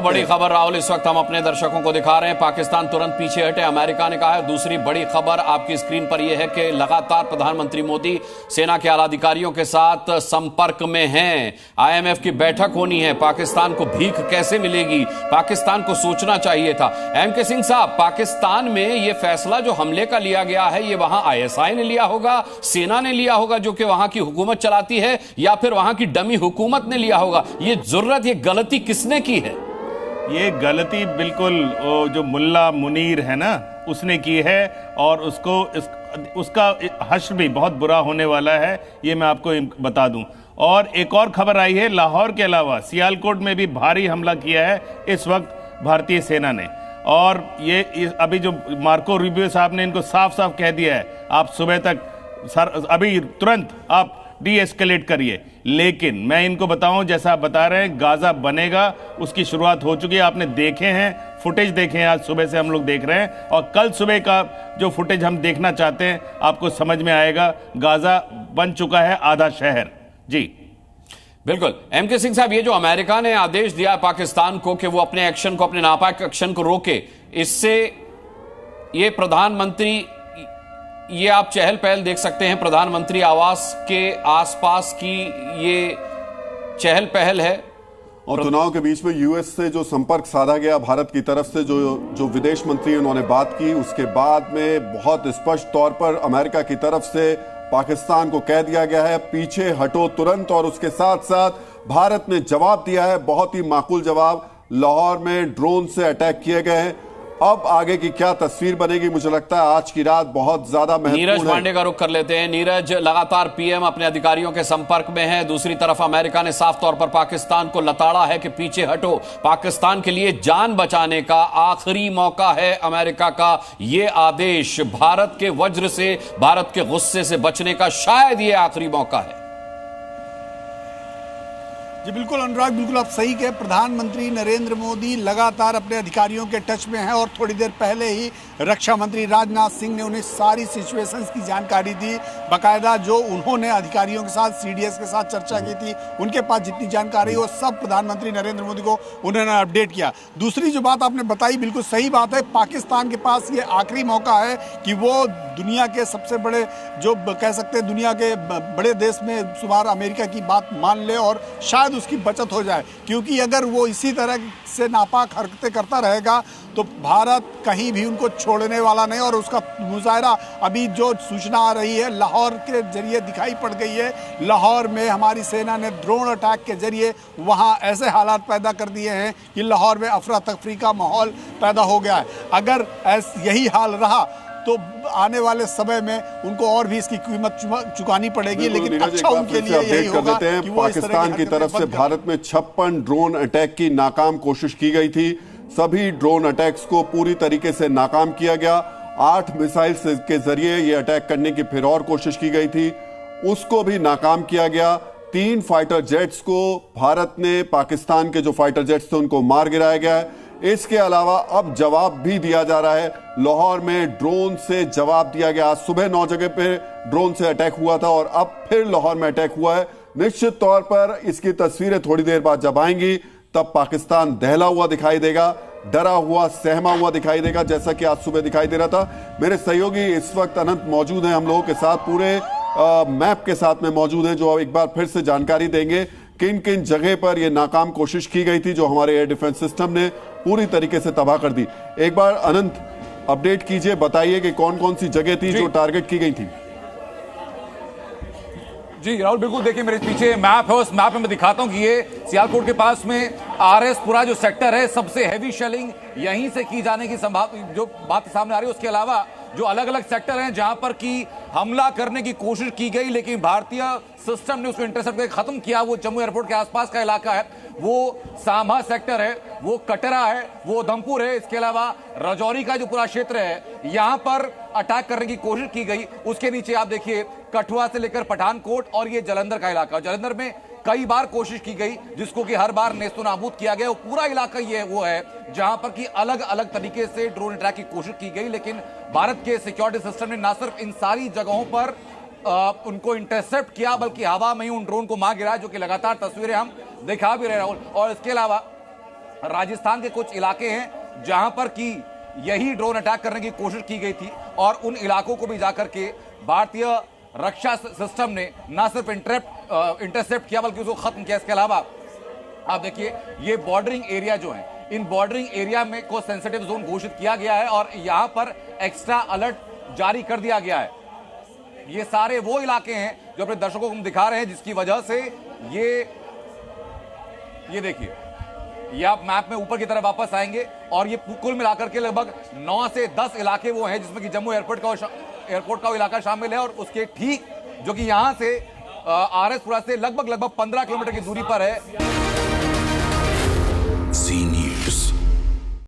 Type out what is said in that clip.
बड़ी खबर राहुल इस वक्त हम अपने दर्शकों को दिखा रहे हैं। पाकिस्तान तुरंत पीछे हटे, अमेरिका ने कहा है। दूसरी बड़ी खबर आपकी स्क्रीन पर यह है कि लगातार प्रधानमंत्री मोदी सेना के आला अधिकारियों के साथ संपर्क में हैं। आईएमएफ की बैठक होनी है। पाकिस्तान को भीख कैसे मिलेगी, पाकिस्तान को सोचना चाहिए था। एम.के. सिंह साहब, पाकिस्तान में यह फैसला जो हमले का लिया गया है, यह वहां आईएसआई ने लिया होगा, सेना ने लिया होगा जो कि वहां की हुकूमत चलाती है, या फिर वहां की डमी हुकूमत ने लिया होगा? ये जरूरत, ये गलती किसने की है? ये गलती बिल्कुल जो मुल्ला मुनीर है ना, उसने की है, और उसका हश्र भी बहुत बुरा होने वाला है, ये मैं आपको बता दूं। और एक और खबर आई है, लाहौर के अलावा सियालकोट में भी भारी हमला किया है इस वक्त भारतीय सेना ने। और ये अभी जो मार्को रूबियो साहब ने इनको साफ साफ कह दिया है, आप सुबह तक अभी तुरंत आप डी एस्केलेट करिए। लेकिन मैं इनको बताऊं, जैसा आप बता रहे हैं, गाजा बनेगा, उसकी शुरुआत हो चुकी है। आपने देखे हैं, फुटेज देखे हैं, आज सुबह से हम लोग देख रहे हैं, और कल सुबह का जो फुटेज हम देखना चाहते हैं आपको समझ में आएगा। गाजा बन चुका है आधा शहर। जी बिल्कुल। एम.के. सिंह साहब, ये जो अमेरिका ने आदेश दिया पाकिस्तान को कि वो अपने एक्शन को, अपने नापाक एक्शन को रोके, इससे ये प्रधानमंत्री, ये आप चहल पहल देख सकते हैं प्रधानमंत्री आवास के आसपास की, ये चहल पहल है। और चुनाव के बीच में यूएस से जो संपर्क साधा गया भारत की तरफ से, जो विदेश मंत्री उन्होंने बात की, उसके बाद में बहुत स्पष्ट तौर पर अमेरिका की तरफ से पाकिस्तान को कह दिया गया है पीछे हटो तुरंत। और उसके साथ साथ भारत ने जवाब दिया है, बहुत ही माकूल जवाब। लाहौर में ड्रोन से अटैक किए गए हैं। अब आगे की क्या तस्वीर बनेगी, मुझे लगता है आज की रात बहुत ज्यादा महत्वपूर्ण है। नीरज पांडे का रुख कर लेते हैं। नीरज, लगातार पीएम अपने अधिकारियों के संपर्क में है। दूसरी तरफ अमेरिका ने साफ तौर पर पाकिस्तान को लताड़ा है कि पीछे हटो। पाकिस्तान के लिए जान बचाने का आखिरी मौका है अमेरिका का। यह आदेश भारत के वज्र से, भारत के गुस्से से बचने का शायद यह आखिरी मौका है। जी बिल्कुल अनुराग, बिल्कुल आप सही कहे। प्रधानमंत्री नरेंद्र मोदी लगातार अपने अधिकारियों के टच में हैं, और थोड़ी देर पहले ही रक्षा मंत्री राजनाथ सिंह ने उन्हें सारी सिचुएशंस की जानकारी दी। बाकायदा जो उन्होंने अधिकारियों के साथ, सीडीएस के साथ चर्चा की थी, उनके पास जितनी जानकारी वो सब प्रधानमंत्री नरेंद्र मोदी को उन्होंने अपडेट किया। दूसरी जो बात आपने बताई, बिल्कुल सही बात है। पाकिस्तान के पास ये आखिरी मौका है कि वो दुनिया के सबसे बड़े, जो कह सकते हैं दुनिया के बड़े देश में शुमार अमेरिका की बात मान ले और शायद उसकी बचत हो जाए। क्योंकि अगर वो इसी तरह से नापाक हरकतें करता रहेगा तो भारत कहीं भी उनको छोड़ने वाला नहीं। और उसका मुजाहरा अभी जो सूचना आ रही है लाहौर के जरिए दिखाई पड़ गई है। लाहौर में हमारी सेना ने ड्रोन अटैक के जरिए वहां ऐसे हालात पैदा कर दिए हैं कि लाहौर में अफरा तफरी का माहौल पैदा हो गया है। अगर यही हाल रहा तो आने वाले समय में उनको और भी इसकी कीमत चुकानी पड़ेगी। लेकिन अच्छा उनके लिए यही होगा कि वो पाकिस्तान की तरफ से भारत में 56 ड्रोन अटैक की नाकाम कोशिश की गई थी। सभी ड्रोन अटैक्स को पूरी तरीके से नाकाम किया गया। 8 मिसाइल के जरिए ये अटैक करने की फिर और कोशिश की गई थी, उसको भी नाकाम किया गया। 3 फाइटर जेट्स को भारत ने, पाकिस्तान के जो फाइटर जेट्स थे उनको मार गिराया गया है। इसके अलावा अब जवाब भी दिया जा रहा है। लाहौर में ड्रोन से जवाब दिया गया। आज सुबह 9 जगह पे ड्रोन से अटैक हुआ था और अब फिर लाहौर में अटैक हुआ है। निश्चित तौर पर इसकी तस्वीरें थोड़ी देर बाद जब आएंगी तब पाकिस्तान दहला हुआ दिखाई देगा, डरा हुआ, सहमा हुआ दिखाई देगा, जैसा कि आज सुबह दिखाई दे रहा था। मेरे सहयोगी इस वक्त अनंत मौजूद हैं हम लोगों के साथ, पूरे मैप के साथ में मौजूद हैं, जो एक बार फिर से जानकारी देंगे किन किन जगह पर यह नाकाम कोशिश की गई थी, जो हमारे एयर डिफेंस सिस्टम ने पूरी तरीके से तबाह कर दी। एक बार अनंत अपडेट कीजिए, बताइए कि कौन कौन सी जगह थी जो टारगेट की गई थी। जी राहुल, बिल्कुल देखिए मेरे पीछे मैप है, उस मैप में मैं दिखाता हूं कि ये सियालकोट के पास में आरएस पूरा जो सेक्टर है, सबसे हैवी शेलिंग यहीं से की जाने की संभावना जो बात सामने आ रही है। उसके अलावा जो अलग अलग सेक्टर हैं जहां पर की हमला करने की कोशिश की गई, लेकिन भारतीय सिस्टम ने उसको इंटरसेप्ट करके खत्म किया। वो जम्मू एयरपोर्ट के आसपास का इलाका है, वो सामा सेक्टर है, वो कटरा है, वो उधमपुर है। इसके अलावा राजौरी का जो पूरा क्षेत्र है, यहां पर अटैक करने की कोशिश की गई। उसके नीचे आप देखिए कठुआ से लेकर पठानकोट और ये जालंधर का इलाका, जालंधर में कई बार कोशिश की गई जिसको कि हर बार नेस्तनाबूद किया गया। वो पूरा इलाका ये वो है जहां पर कि अलग अलग तरीके से ड्रोन अटैक की कोशिश की गई, लेकिन भारत के सिक्योरिटी सिस्टम ने ना सिर्फ इन सारी जगहों पर उनको इंटरसेप्ट किया, बल्कि हवा में ही उन ड्रोन को मार गिराया, जो कि लगातार तस्वीरें हम दिखा भी रहे राहुल। और इसके अलावा राजस्थान के कुछ इलाके हैं जहां पर कि यही ड्रोन अटैक करने की कोशिश की गई थी और उन इलाकों को भी जाकर के भारतीय रक्षा सिस्टम ने ना सिर्फ इंटरसेप्ट किया बल्कि उसको खत्म किया। इसके अलावा आप देखिए ये बॉर्डरिंग एरिया जो है, इन बॉर्डरिंग एरिया में को सेंसिटिव जोन घोषित किया गया है और यहां पर एक्स्ट्रा अलर्ट जारी कर दिया गया है। ये सारे वो इलाके हैं जो अपने दर्शकों को हम दिखा रहे हैं, जिसकी वजह से ये देखिए, ये आप मैप में ऊपर की तरफ वापस आएंगे और ये कुल मिलाकर के लगभग 9 से 10 इलाके वो हैं जिसमें कि जम्मू एयरपोर्ट का इलाका शामिल है और उसके ठीक जो कि यहां से आरएस पुरा से लगभग 15 किलोमीटर की दूरी पर है।